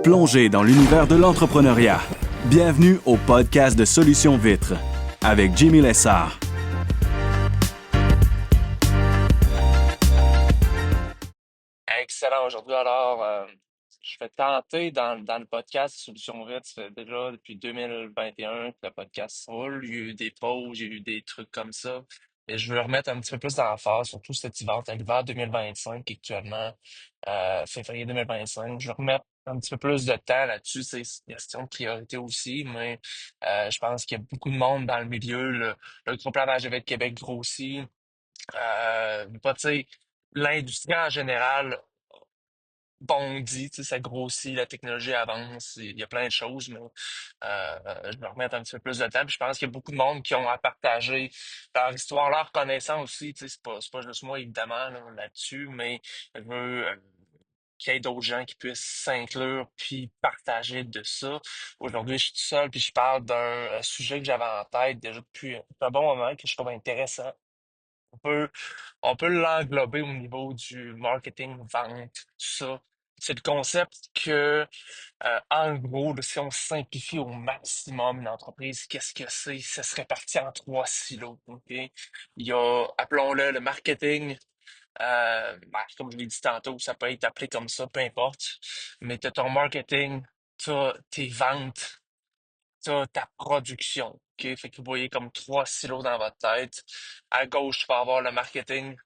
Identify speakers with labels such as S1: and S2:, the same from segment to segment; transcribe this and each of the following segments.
S1: Plongez dans l'univers de l'entrepreneuriat. Bienvenue au podcast de Solutions Vitres avec Jimmy Lessard.
S2: Excellent aujourd'hui. Alors, je vais tenter dans le podcast Solutions Vitres. Ça fait déjà depuis 2021 que le podcast roule. Il y a eu des pauses, il y a eu des trucs comme ça. Et je veux remettre un petit peu plus d'emphase, surtout cet hiver, l'hiver 2025 actuellement, février 2025. Je veux remettre un petit peu plus de temps là-dessus. C'est une question de priorité aussi, mais je pense qu'il y a beaucoup de monde dans le milieu. Le groupe Lavage de Québec grossit. Tu sais, l'industrie en général bondit, tu sais, ça grossit, la technologie avance, il y a plein de choses, mais je vais remettre un petit peu plus de temps. Puis je pense qu'il y a beaucoup de monde qui ont à partager leur histoire, leur connaissance aussi. Tu sais, c'est pas juste moi, évidemment, là-dessus, mais je veux qu'il y ait d'autres gens qui puissent s'inclure puis partager de ça. Aujourd'hui, je suis tout seul, puis je parle d'un sujet que j'avais en tête déjà depuis un bon moment, que je trouve intéressant. On peut, on peut l'englober au niveau du marketing, vente, tout ça. C'est le concept que, en gros, là, si on simplifie au maximum une entreprise, qu'est-ce que c'est? Ça serait parti en trois silos, OK? Il y a, appelons-le, le marketing. Comme je l'ai dit tantôt, ça peut être appelé comme ça, peu importe. Mais tu as ton marketing, tu as tes ventes, t'as ta production. OK? Fait que vous voyez comme trois silos dans votre tête. À gauche, tu vas avoir le marketing.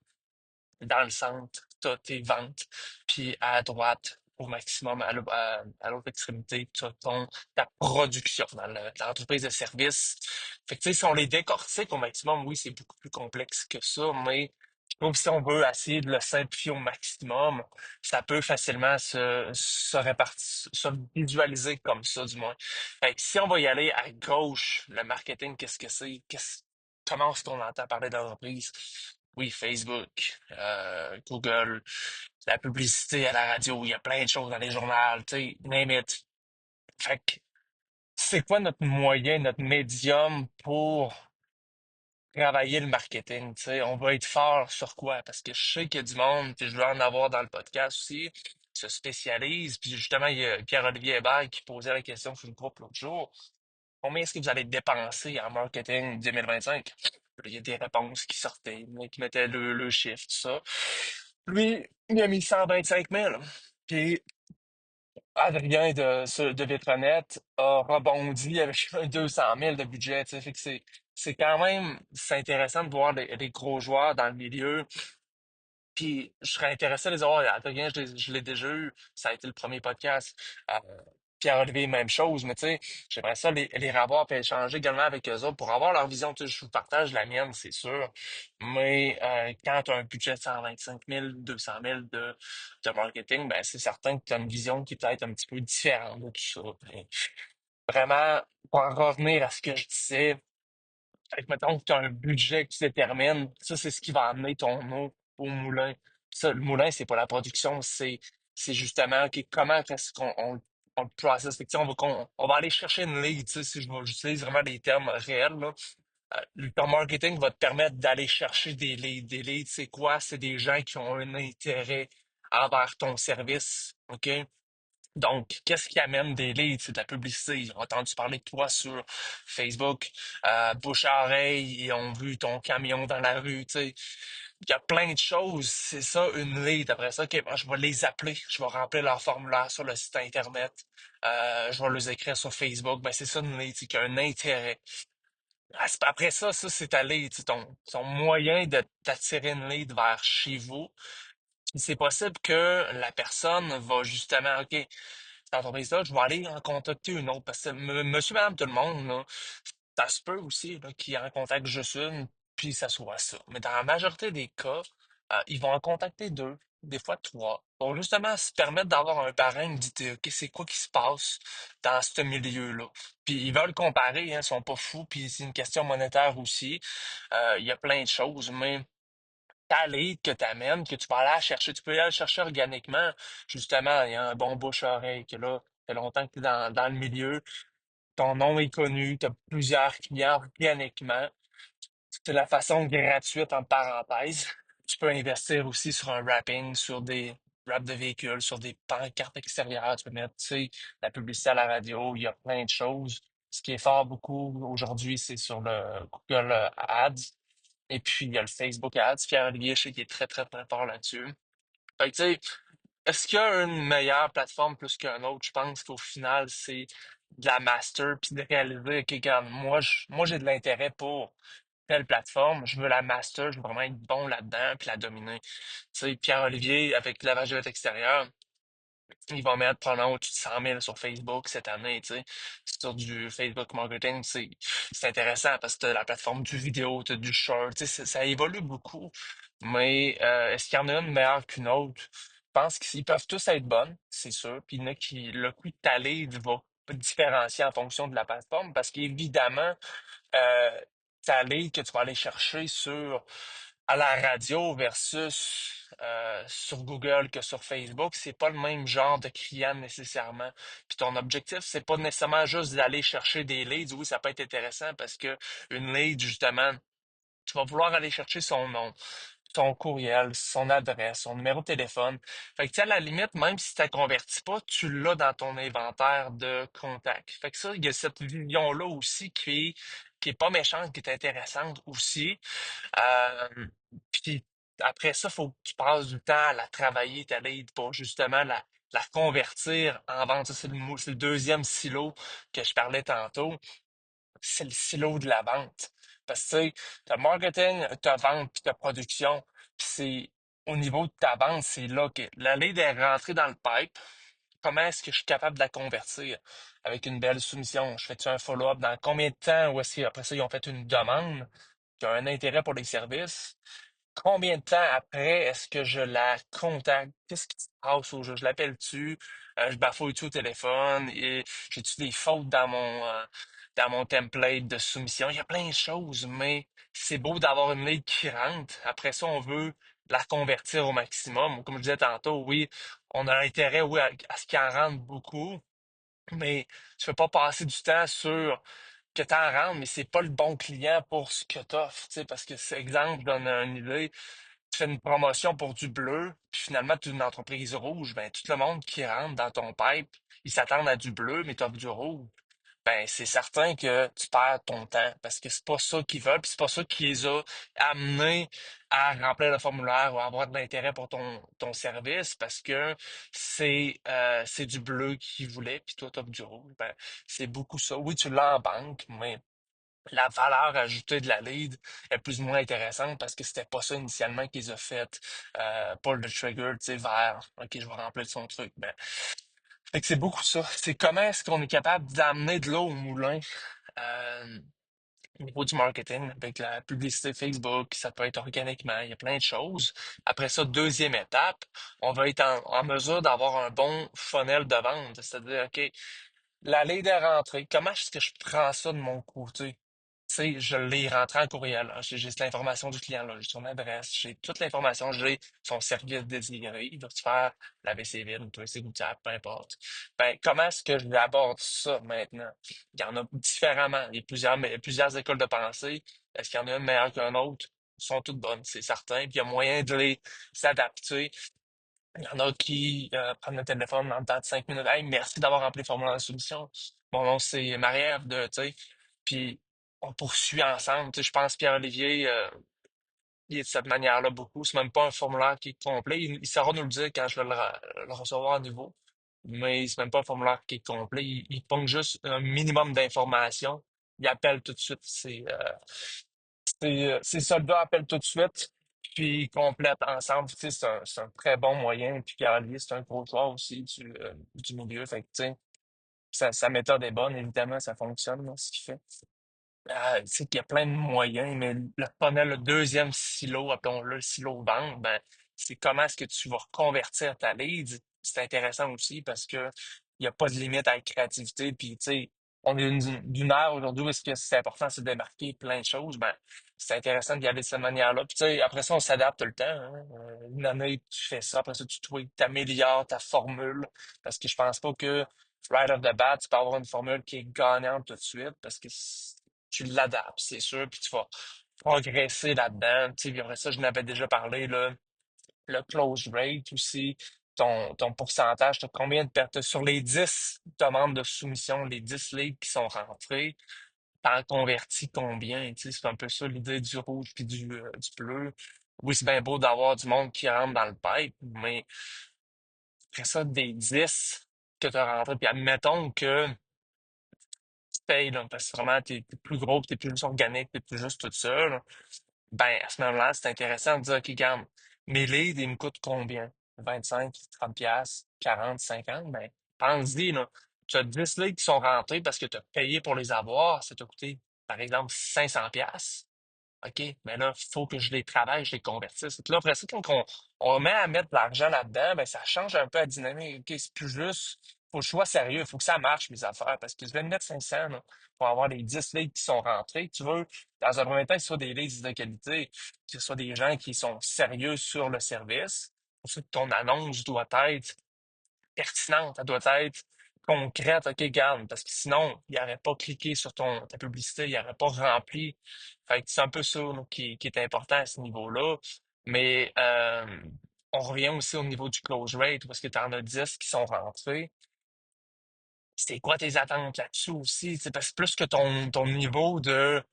S2: Dans le centre, tu as tes ventes. Puis à droite, au maximum, à l'autre extrémité, tu as ta production dans l'entreprise de service. Fait que, tu sais, si on les décortique au maximum, oui, c'est beaucoup plus complexe que ça, mais je trouve que si on veut essayer de le simplifier au maximum, ça peut facilement se répartir, se visualiser comme ça, du moins. Fait que si on va y aller à gauche, le marketing, qu'est-ce que c'est? Comment est-ce qu'on entend parler d'entreprise? Oui, Facebook, Google, la publicité à la radio, il y a plein de choses dans les journaux, tu sais, name it. Fait que c'est quoi notre moyen, notre médium pour travailler le marketing, tu sais? On va être fort sur quoi? Parce que je sais qu'il y a du monde, puis je veux en avoir dans le podcast aussi, qui se spécialise. Puis justement, il y a Pierre-Olivier Hébert qui posait la question sur le groupe l'autre jour. Combien est-ce que vous allez dépenser en marketing 2025? Il y a des réponses qui sortaient, là, qui mettaient le chiffre, tout ça. Lui, il a mis 125 000. Puis Adrien de Vitronet a rebondi avec un 200 000 de budget. Tu sais. Fait que c'est quand même c'est intéressant de voir les gros joueurs dans le milieu. Puis je serais intéressé de les avoir. Adrien, je l'ai déjà eu. Ça a été le premier podcast. Euh, Pierre-Olivier, même chose. Mais tu sais, j'aimerais ça les revoir et échanger également avec eux autres pour avoir leur vision. Tu sais, je vous partage la mienne, c'est sûr. Mais quand tu as un budget de 125 000, 200 000 de marketing, ben c'est certain que tu as une vision qui est peut-être un petit peu différente de tout ça. Puis, vraiment, pour en revenir à ce que je disais, fait que mettons que tu as un budget que tu détermines, ça, c'est ce qui va amener ton eau au moulin. Ça, le moulin, c'est pas la production, c'est justement ok, comment est-ce on le process. Fait que, tu sais, on va aller chercher une lead, tu sais, si j'utilise vraiment les termes réels, là. Ton marketing va te permettre d'aller chercher des leads. Des leads, c'est quoi? C'est des gens qui ont un intérêt envers ton service. OK? Donc, qu'est-ce qui amène des leads? C'est de la publicité. Ils ont entendu parler de toi sur Facebook, bouche à oreille, ils ont vu ton camion dans la rue, tu sais. Il y a plein de choses. C'est ça, une lead. Après ça, OK, moi, je vais les appeler. Je vais remplir leur formulaire sur le site Internet. Je vais les écrire sur Facebook. Ben, c'est ça, une lead. C'est qu'il y a un intérêt. Après ça, ça, c'est ta lead. C'est ton moyen de t'attirer une lead vers chez vous. C'est possible que la personne va justement, OK, cette entreprise-là, je vais aller en contacter une autre. Parce que monsieur, madame, tout le monde, là, ça se peut aussi là, qu'ils en contactent juste une, puis ça soit ça. Mais dans la majorité des cas, ils vont en contacter deux, des fois trois, pour justement se permettre d'avoir un parrain d'idée, OK, c'est quoi qui se passe dans ce milieu-là. Puis ils veulent comparer, hein, ils sont pas fous, puis c'est une question monétaire aussi. Il y a plein de choses, mais ta lead que tu amènes, que tu vas aller la chercher, tu peux aller la chercher organiquement. Justement, il y a un bon bouche-oreille que là, ça fait longtemps que tu es dans le milieu. Ton nom est connu, tu as plusieurs clients organiquement. C'est la façon gratuite, en parenthèse. Tu peux investir aussi sur un wrapping, sur wrap de véhicules, sur des pancartes extérieures, tu peux mettre, tu sais, la publicité à la radio, il y a plein de choses. Ce qui est fort beaucoup aujourd'hui, c'est sur le Google Ads. Et puis, il y a le Facebook Ads. Pierre-Olivier, je sais qu'il est très, très, très fort là-dessus. Fait que, tu sais, est-ce qu'il y a une meilleure plateforme plus qu'une autre? Je pense qu'au final, c'est de la master, puis de réaliser, OK, regarde, moi, j'ai de l'intérêt pour telle plateforme, je veux la master, je veux vraiment être bon là-dedans, puis la dominer. Tu sais, Pierre-Olivier, avec lavage de extérieur, il va mettre probablement au-dessus de 100 000 sur Facebook cette année, tu sais. Sur du Facebook marketing, c'est intéressant parce que t'as la plateforme du vidéo, t'as du short, tu sais, ça évolue beaucoup. Mais est-ce qu'il y en a une meilleure qu'une autre? Je pense qu'ils peuvent tous être bonnes, c'est sûr. Puis il y en a qui, le coût de ta lead va différencier en fonction de la plateforme parce qu'évidemment, euh, ta lead que tu vas aller chercher à la radio versus sur Google que sur Facebook, c'est pas le même genre de client nécessairement. Puis ton objectif, c'est pas nécessairement juste d'aller chercher des leads. Oui, ça peut être intéressant parce que une lead, justement, tu vas vouloir aller chercher son nom, son courriel, son adresse, son numéro de téléphone. Fait que, tu sais, à la limite, même si tu ne convertis pas, tu l'as dans ton inventaire de contacts. Fait que ça, il y a cette vision-là aussi qui est pas méchante, qui est intéressante aussi. Euh, Puis après ça, faut que tu passes du temps à la travailler, ta lead, pour justement la convertir en vente. Ça, c'est le deuxième silo que je parlais tantôt. C'est le silo de la vente. Parce que, tu sais, t'as marketing, t'as vente, puis t'as production. Puis c'est au niveau de ta vente, c'est là que la lead est rentrée dans le pipe. Comment est-ce que je suis capable de la convertir avec une belle soumission? Je fais-tu un follow-up dans combien de temps ou est-ce qu'après ça, ils ont fait une demande qui a un intérêt pour les services? Combien de temps après est-ce que je la contacte? Qu'est-ce qui se passe au jeu? Je l'appelle-tu? Je bafouille-tu au téléphone? Et j'ai-tu des fautes dans mon template de soumission? Il y a plein de choses, mais c'est beau d'avoir une lead qui rentre. Après ça, on veut la convertir au maximum. Comme je disais tantôt, oui, on a intérêt, oui, à ce qu'il en rentre beaucoup, mais tu peux pas passer du temps sur que tu en rentres, mais c'est pas le bon client pour ce que tu offres, parce que, c'est exemple, je donne une idée, tu fais une promotion pour du bleu, puis finalement, tu es une entreprise rouge, ben, tout le monde qui rentre dans ton pipe, ils s'attendent à du bleu, mais tu offres du rouge. Ben, c'est certain que tu perds ton temps parce que c'est pas ça qu'ils veulent, puis c'est pas ça qui les a amenés à remplir le formulaire ou à avoir de l'intérêt pour ton service parce que c'est du bleu qu'ils voulaient, puis toi, tu du rouge. Ben, c'est beaucoup ça. Oui, tu l'as en banque, mais la valeur ajoutée de la lead est plus ou moins intéressante parce que c'était pas ça initialement qu'ils ont fait pour le trigger, tu sais, vers OK, je vais remplir son truc. Ben, fait que c'est beaucoup ça. C'est comment est-ce qu'on est capable d'amener de l'eau au moulin au niveau du marketing avec la publicité Facebook, ça peut être organiquement, il y a plein de choses. Après ça, deuxième étape, on va être en mesure d'avoir un bon funnel de vente. C'est-à-dire, OK, la lead est rentrée. Comment est-ce que je prends ça de mon côté? Tu sais, je l'ai rentré en courriel. Ah, j'ai l'information du client, là, j'ai son adresse, j'ai toute l'information, j'ai son service désiré. Il va se faire la vide, ou c'est gouttière, peu importe. Ben, comment est-ce que j'aborde ça maintenant? Il y en a différemment. Il y a plusieurs écoles de pensée. Est-ce qu'il y en a une meilleure qu'une autre? Elles sont toutes bonnes, c'est certain. Puis il y a moyen de les s'adapter. Il y en a qui prennent le téléphone en temps de 5 minutes. Hey, merci d'avoir rempli le formulaire de soumission. Mon nom, c'est Marie-Ève tu sais. Puis, on poursuit ensemble. Tu sais, je pense Pierre-Olivier, il est de cette manière-là beaucoup. C'est même pas un formulaire qui est complet. Il saura nous le dire quand je vais le recevoir à nouveau. Mais c'est même pas un formulaire qui est complet. Il pogne juste un minimum d'informations. Il appelle tout de suite. Ces soldats appellent tout de suite, puis ils complètent ensemble. Tu sais, c'est un très bon moyen. Puis Pierre-Olivier, c'est un gros joueur aussi du milieu. Fait que, tu sais, sa méthode est bonne, évidemment, ça fonctionne, là, ce qu'il fait. Tu sais qu'il y a plein de moyens, mais le funnel, le deuxième silo, appelons-le le silo vente, ben, c'est comment est-ce que tu vas reconvertir ta lead. C'est intéressant aussi parce que il n'y a pas de limite à la créativité. Puis, tu sais, on est d'une ère aujourd'hui où est-ce que c'est important, c'est de démarquer plein de choses. Ben, c'est intéressant d'y aller de cette manière-là. Puis, tu sais, après ça, on s'adapte tout le temps, hein. Une année, tu fais ça. Après ça, tu tweaks, t'améliores ta formule. Parce que je pense pas que right off the bat, tu peux avoir une formule qui est gagnante tout de suite parce que tu l'adaptes, c'est sûr, puis tu vas progresser là-dedans. Tu sais, puis après ça, je n'avais déjà parlé, là, le close rate aussi. ton pourcentage, t'as combien de pertes sur les 10 demandes de soumission, les 10 leads qui sont rentrés, t'en convertis combien? Tu sais, c'est un peu ça l'idée du rouge puis du bleu. Oui, c'est bien beau d'avoir du monde qui rentre dans le pipe, mais après ça, des 10 que tu as rentrés, puis admettons que tu payes, là, parce que vraiment, t'es plus gros, puis t'es plus juste organique, t'es plus juste tout seul. Ben, à ce moment-là, c'est intéressant de dire, OK, regarde, mes leads, ils me coûtent combien? 25, 30 piastres, 40, 50? Ben, pense-y, là. Tu as 10 leads qui sont rentrés parce que tu as payé pour les avoir. Ça t'a coûté, par exemple, 500 piastres. OK, mais là, il faut que je les travaille, je les convertisse. Puis là, après ça, quand on met à mettre de l'argent là-dedans, ben, ça change un peu la dynamique. OK, c'est plus juste, faut que je sois sérieux, il faut que ça marche, mes affaires, parce que je vais me mettre 500 là, pour avoir les 10 leads qui sont rentrés. Tu veux, dans un premier temps, que ce soit des leads de qualité, que ce soit des gens qui sont sérieux sur le service. Pour ça que ton annonce doit être pertinente, elle doit être concrète, OK, garde, parce que sinon, il n'aurait pas cliqué sur ta publicité, il n'aurait pas rempli. Fait que c'est un peu ça là, qui est important à ce niveau-là. Mais on revient aussi au niveau du close rate, parce que tu en as 10 qui sont rentrés. C'est quoi tes attentes là-dessus aussi? C'est parce que plus que ton niveau de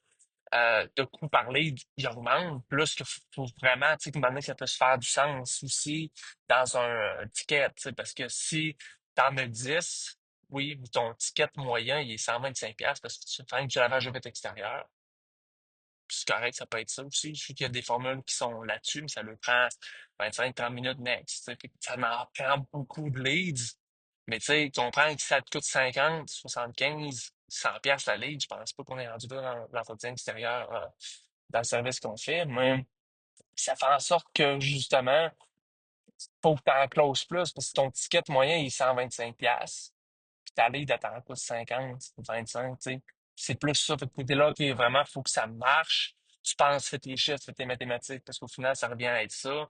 S2: coût par lead, il augmente, plus que faut vraiment, tu sais, que maintenant, ça peut se faire du sens aussi dans un ticket, tu sais, parce que si t'en as 10, oui, ton ticket moyen, il est 125$ parce que tu fais du lavage de vitre extérieur. Puis c'est correct, ça peut être ça aussi. Je sais qu'il y a des formules qui sont là-dessus, mais ça leur prend 25-30 minutes next. Tu sais. Fait que ça m'en prend beaucoup de leads. Mais tu sais, comprends que ça te coûte 50, 75, 100 pièces la lead. Je pense pas qu'on est rendu là dans l'entretien extérieur, dans le service qu'on fait. Mais ça fait en sorte que, justement, faut que tu en closes plus parce que ton ticket moyen il est 125 pièces puis ta lead, elle t'en coûte 50, 25, tu sais. C'est plus ça. Fait que t'es là, OK, vraiment, faut que ça marche. Tu penses, fais tes chiffres, fais tes mathématiques, parce qu'au final, ça revient à être ça.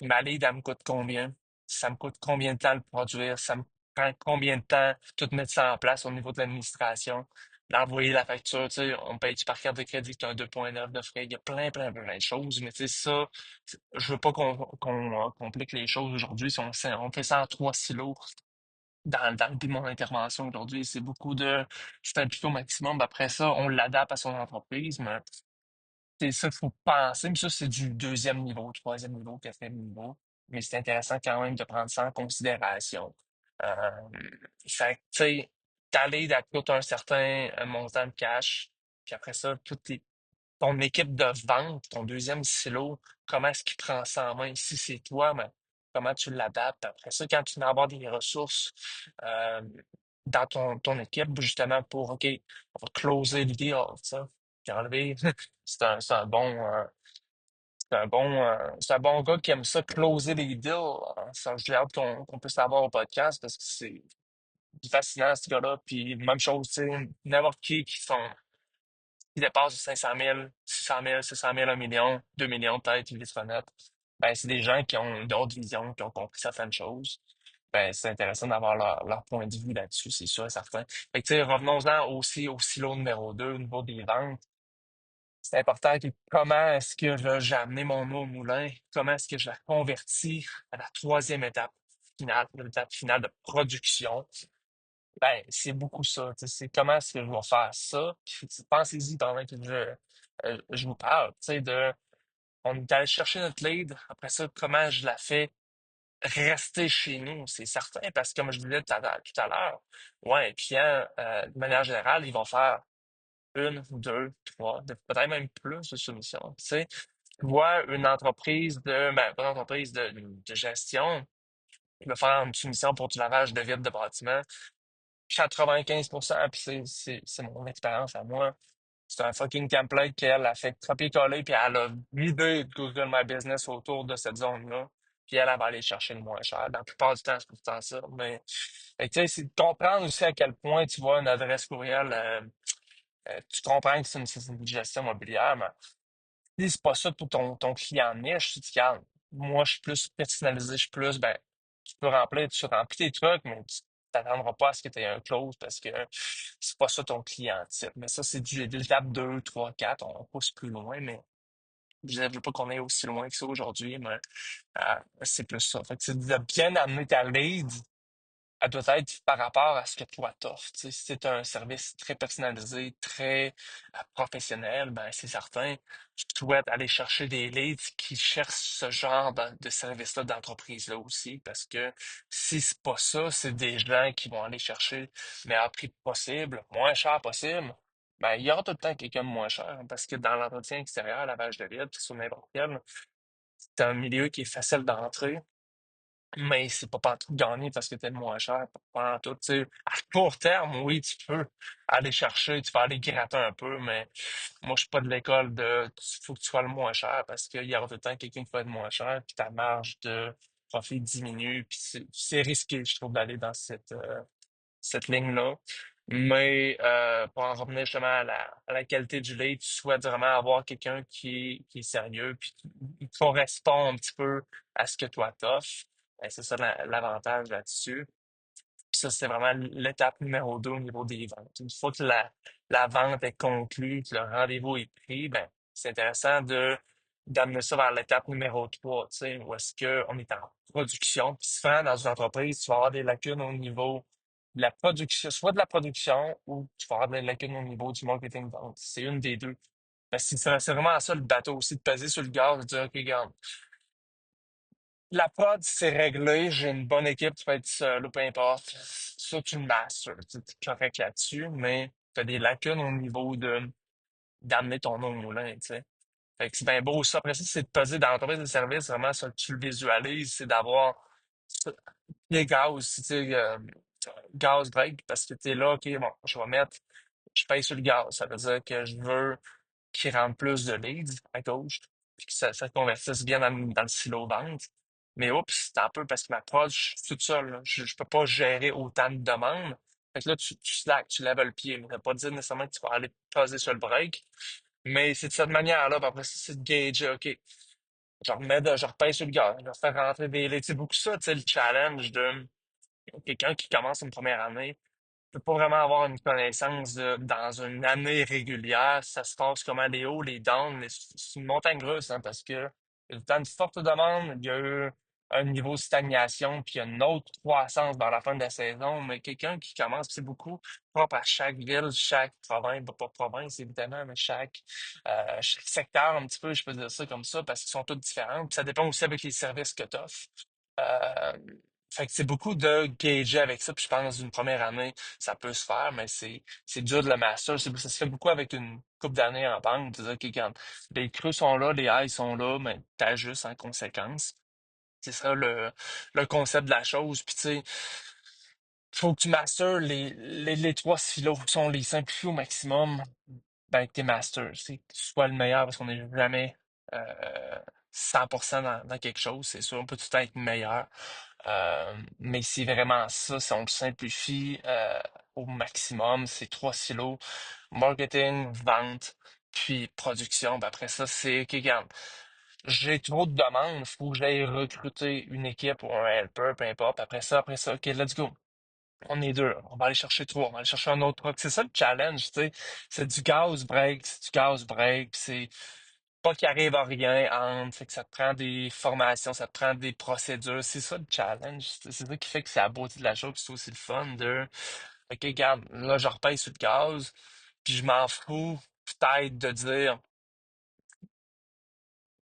S2: Ma lead, elle me coûte combien? Ça me coûte combien de temps le produire? Ça me prend combien de temps tout mettre ça en place au niveau de l'administration? D'envoyer la facture, tu sais, on paye par carte de crédit, tu as un 2,9 de frais. Il y a plein de choses. Mais tu sais, ça, je veux pas qu'on complique les choses aujourd'hui. Si on fait ça en trois silos, dans le but de mon intervention aujourd'hui, c'est beaucoup de je fais le plus au maximum. Après ça, on l'adapte à son entreprise, mais c'est ça qu'il faut penser. Mais ça, c'est du deuxième niveau, troisième niveau, quatrième niveau. Mais c'est intéressant quand même de prendre ça en considération. Euh, tu sais, t'aller coûte un certain montant de cash, puis après ça, ton équipe de vente, ton deuxième silo, comment est-ce qu'il prend ça en main? Si c'est toi, mais comment tu l'adaptes? Après ça, quand tu vas avoir des ressources euh, dans ton équipe, justement, pour OK, on va closer le deal, ça, puis enlever. C'est un bon gars qui aime ça, closer les deals. Ça, j'ai hâte qu'on puisse l'avoir au podcast parce que c'est fascinant, ce gars-là. Puis, même chose, tu sais, n'importe qui sont qui dépasse 500 000, 600 000, 700 000, 1 million, 2 millions peut-être, ils se remettre. Ben, c'est des gens qui ont d'autres visions, qui ont compris certaines choses. Ben, c'est intéressant d'avoir leur point de vue là-dessus, c'est sûr et certain. Fait que, tu sais, revenons-en aussi au silo numéro 2 au niveau des ventes. C'est important que comment est-ce que j'ai amené mon eau au moulin? Comment est-ce que je la convertis à la troisième étape l'étape finale de production? Ben, c'est beaucoup ça. Tu sais, c'est comment est-ce que je vais faire ça? Puis, pensez-y pendant que je vous parle. Tu sais, on est allé chercher notre lead. Après ça, comment je la fais rester chez nous? C'est certain, parce que comme je disais tout à l'heure, ouais, un client, de manière générale, ils vont faire une, deux, trois, peut-être même plus de soumissions. Tu sais, tu vois une entreprise pas une entreprise de gestion qui va faire une soumission pour du lavage de vitres de bâtiment. 95%, puis c'est mon expérience à moi. C'est un fucking template qu'elle a fait copier-coller, puis elle a vidé Google My Business autour de cette zone-là. Puis elle va aller chercher le moins cher. La plupart du temps, c'est tout le temps ça. Mais fait que, tu sais, c'est de comprendre aussi à quel point tu vois une adresse courriel. Tu comprends que c'est une gestion immobilière, mais si c'est pas ça pour ton client niche, si tu dis, regarde, moi, je suis plus personnalisé, je suis plus, ben, tu remplis tes trucs, mais tu t'attendras pas à ce que tu aies un close parce que c'est pas ça ton client type. Mais ça, c'est l'étape 2 3 4 on pousse plus loin, mais Je ne veux pas qu'on aille aussi loin que ça aujourd'hui, mais c'est plus ça. Fait que c'est de bien amener ta lead, elle doit être par rapport à ce que toi t'offres. Tu sais, si c'est un service très personnalisé, très professionnel, ben c'est certain, je souhaite aller chercher des leads qui cherchent ce genre de service-là, d'entreprise-là aussi, parce que si c'est pas ça, c'est des gens qui vont aller chercher le meilleur prix possible, moins cher possible. Ben, il y aura tout le temps quelqu'un de moins cher, hein, parce que dans l'entretien extérieur, lavage de vide, sur n'importe quel, c'est un milieu qui est facile d'entrer. Mais c'est pas partout gagner parce que t'es le moins cher. Pas en tout, tu sais. À court terme, oui, tu peux aller chercher, tu peux aller gratter un peu, mais moi, je suis pas de l'école de faut que tu sois le moins cher parce qu'il y aura tout le temps quelqu'un qui va être moins cher, puis ta marge de profit diminue, puis c'est risqué, je trouve, d'aller dans cette ligne-là. Mais pour en revenir justement à la qualité du lead, tu souhaites vraiment avoir quelqu'un qui est sérieux, puis qui correspond un petit peu à ce que toi t'offres. Ben, c'est ça l'avantage là-dessus. Puis ça, c'est vraiment l'étape numéro 2 au niveau des ventes. Une fois que la vente est conclue, que le rendez-vous est pris, ben, c'est intéressant d'amener ça vers l'étape numéro 3, tu sais, où est-ce qu'on est en production. Puis souvent, dans une entreprise, tu vas avoir des lacunes au niveau de la production, soit de la production ou tu vas avoir des lacunes au niveau du marketing vente. C'est une des deux. Ben, c'est vraiment ça le bateau aussi, de peser sur le gaz, de dire, OK, regarde, la prod, c'est réglé. J'ai une bonne équipe, tu peux être seul ou peu importe. Ça, tu le masters. Tu es correct là-dessus, mais tu as des lacunes au niveau d'amener ton nom au moulin, tu sais. Fait que c'est bien beau ça. Après ça, c'est de peser dans l'entreprise de service, vraiment, ça, tu le visualises, c'est d'avoir ça, les gaz, tu sais, gaz break, parce que tu es là, OK, bon, je paye sur le gaz. Ça veut dire que je veux qui rentre plus de leads à gauche, puis que ça convertisse bien dans le silo vente. Mais oups, c'est un peu parce que ma prod, je suis toute seule, là. Je peux pas gérer autant de demandes. Fait que là, tu slack, tu lèves le pied. Mais ça veut pas dire nécessairement que tu vas aller poser sur le break. Mais c'est de cette manière-là. Puis après ça, c'est de gager, OK, je repasse sur le gars, je vais faire rentrer des leads. C'est beaucoup ça, tu sais, le challenge de quelqu'un qui commence une première année peux pas vraiment avoir une connaissance dans une année régulière. Ça se passe comment les hauts, les downs, mais c'est une montagne russe, hein, parce que il y a le temps de forte demande, il y a eu un niveau de stagnation, puis il y a une autre croissance dans la fin de la saison. Mais quelqu'un qui commence, puis c'est beaucoup propre à chaque ville, chaque province, pas province évidemment, mais chaque secteur un petit peu, je peux dire ça comme ça, parce qu'ils sont tous différents. Puis ça dépend aussi avec les services que tu offres. Euh, fait que c'est beaucoup de gager avec ça, puis je pense une première année ça peut se faire, mais c'est dur de le master. Ça se fait beaucoup avec une coupe d'années en banque. De dire, OK, quand les creux sont là, les highs sont là, mais t'ajustes en conséquence. C'est ça le concept de la chose. Puis tu sais, faut que tu masters les trois silos. Si on les simplifie au maximum, ben tes masters, c'est que tu sois le meilleur parce qu'on n'est jamais 100% dans quelque chose. C'est sûr, on peut tout le temps être meilleur. Mais c'est vraiment ça, si on le simplifie au maximum, c'est trois silos, marketing, vente, puis production. Ben après ça, c'est, OK, regarde, j'ai trop de demandes, faut que j'aille recruter une équipe ou un helper, peu importe. Après ça, OK, let's go. On est deux, on va aller chercher trois, on va aller chercher un autre truc. C'est ça le challenge, tu sais. C'est du gaz break, c'est du gaz break, c'est pas qu'il arrive à rien entre, fait que ça te prend des formations, ça te prend des procédures. C'est ça le challenge. C'est ça qui fait que c'est la beauté de la chose, puis c'est aussi le fun de, OK, regarde, là, je repaye sur le gaz, puis je m'en fous peut-être de dire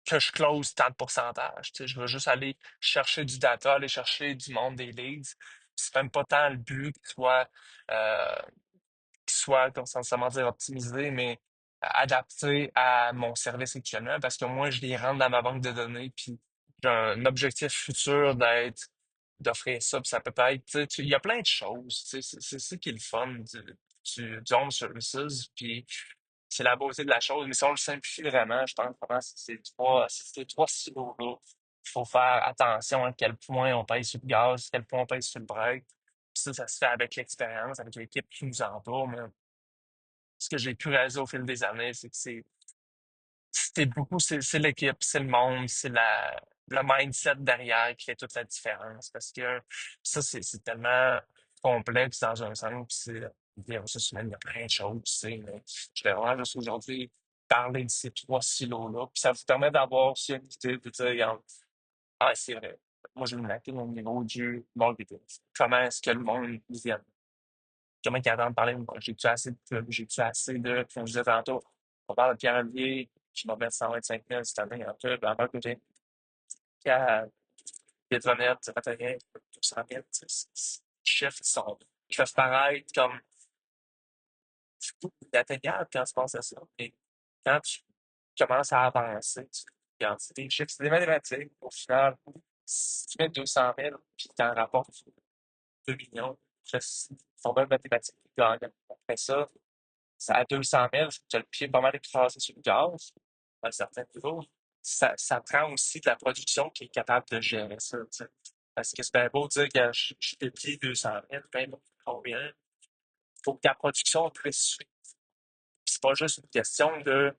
S2: que je close tant de pourcentage. Tu sais, je veux juste aller chercher du data, aller chercher du monde des leads. Puis c'est même pas tant le but euh, qui soit, comme sans nécessairement dire optimisé, mais adapté à mon service actuellement parce que moi, je les rentre dans ma banque de données, puis j'ai un objectif futur d'offrir ça, puis ça peut pas être, il y a plein de choses, tu sais, c'est ça qui est le fun du home services, puis c'est la beauté de la chose, mais si on le simplifie vraiment, je pense vraiment c'est ces trois silos-là. Il faut faire attention à quel point on paye sur le gaz, à quel point on paye sur le break. Puis ça se fait avec l'expérience, avec l'équipe qui nous entoure. Mais ce que j'ai pu réaliser au fil des années, c'est que c'est l'équipe, c'est le monde, c'est le mindset derrière qui fait toute la différence. Parce que ça, c'est tellement complexe dans un sens. Puis c'est, des ressources humaines, il y a plein de choses, tu sais. Mais je vais vraiment juste aujourd'hui parler de ces trois silos-là. Puis ça vous permet d'avoir aussi une idée de dire, regarde, ah, c'est vrai. Moi, je vais me mettre au niveau du marketing. Comment est-ce que le monde vient? Comment ils entendent parler? Moi, j'ai-tu assez de pubs? J'ai-tu assez de, comme je disais tantôt, on parle de Pierre-Olivier qui m'a mettre 125 000 cette année en pub, en marketing. Pierre, Pétronet, ça fait rien, 200 000, les chiffres qui peuvent paraître comme atteignable quand tu penses à ça. Et quand tu commences à avancer, tu regardes des chiffres, c'est des mathématiques. Au final, si tu mets 200 000 puis tu en rapportes 2 millions, c'est une formule mathématique qui gagne. Après ça, à 200 000, tu as le pied pas mal écrasé sur le gaz, à un certain niveau. Ça prend aussi de la production qui est capable de gérer ça. Tu sais. Parce que c'est bien beau de dire que je déplie 200 000, ben, combien? Il faut que ta production puisse suivre. Puis c'est pas juste une question de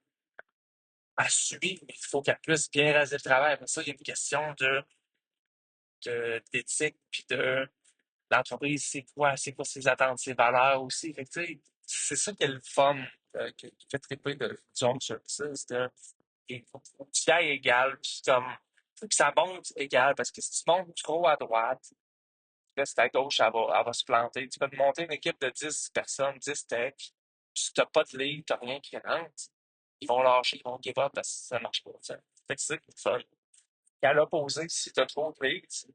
S2: à suivre, mais il faut qu'elle puisse bien raser le travail. Après ça, il y a une question d'éthique, puis de l'entreprise, c'est quoi ses attentes, ses valeurs aussi. Fait que, tu sais, c'est ça qui est le fun, qui fait triper du home services. Il faut que tu ailles égal, puis comme, faut que ça monte égal, parce que si tu montes trop à droite, là, c'est à gauche, elle va se planter. Tu peux te monter une équipe de 10 personnes, 10 techs, si t'as pas de lead, t'as rien qui rentre, ils vont lâcher, ils vont give up parce que ça marche pas. Tu sais. Fait que c'est ça qui est le fun. Et à l'opposé, si t'as trop de leads,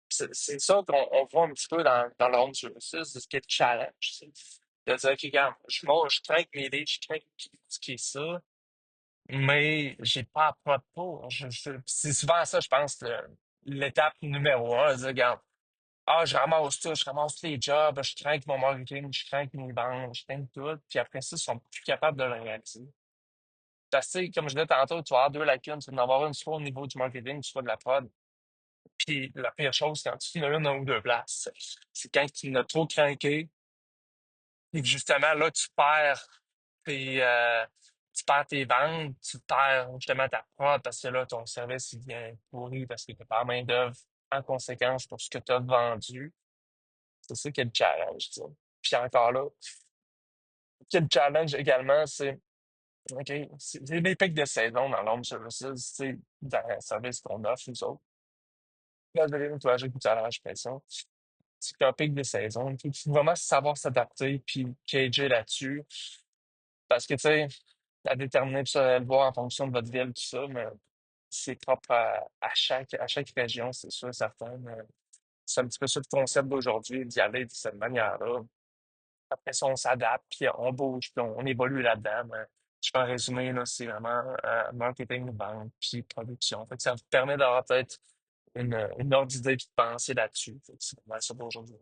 S2: c'est ça qu'on voit un petit peu dans le home services, c'est ce qui est le challenge. C'est de dire, OK, regarde, je traque mes leads, je traque ce qui est ça, mais j'ai pas à propos. C'est souvent ça, je pense, l'étape numéro un, de dire, regarde, ah, je ramasse tout, je ramasse tous les jobs, je traque mon marketing, je traque mes ventes, je traque tout, puis après ça, ils sont plus capables de le réaliser. Parce que, comme je disais tantôt, tu vas avoir deux lacunes, tu vas en avoir une soit au niveau du marketing, soit de la prod. Puis la pire chose, c'est quand tu n'as une ou deux places. C'est quand tu n'as trop craqué et que justement, là, tes, euh, tu perds tes ventes, tu perds justement ta prod parce que là, ton service, il vient pourri parce que tu n'as pas la main-d'œuvre en conséquence pour ce que tu as vendu. C'est ça qui est le challenge, tu sais. Puis encore là, ce qui est le challenge également, c'est, OK, c'est des pics de saison dans l'home services, tu sais, dans le service qu'on offre, nous autres. Là, je vais nettoyer, gouttelage, pression. C'est un pic de saison. Il faut vraiment savoir s'adapter puis cager là-dessus. Parce que, tu sais, à déterminer, puis ça, le voir en fonction de votre ville, tout ça, mais c'est propre à chaque région, c'est sûr, certain. Mais c'est un petit peu ça le concept d'aujourd'hui, d'y aller de cette manière-là. Après ça, on s'adapte, puis on bouge, puis on évolue là-dedans. Mais je fais un résumé, là, c'est vraiment marketing, vente, puis production. Fait que ça vous permet d'avoir peut-être une ordre d'idée puis de penser là-dessus. Fait que c'est pas mal ça pour aujourd'hui.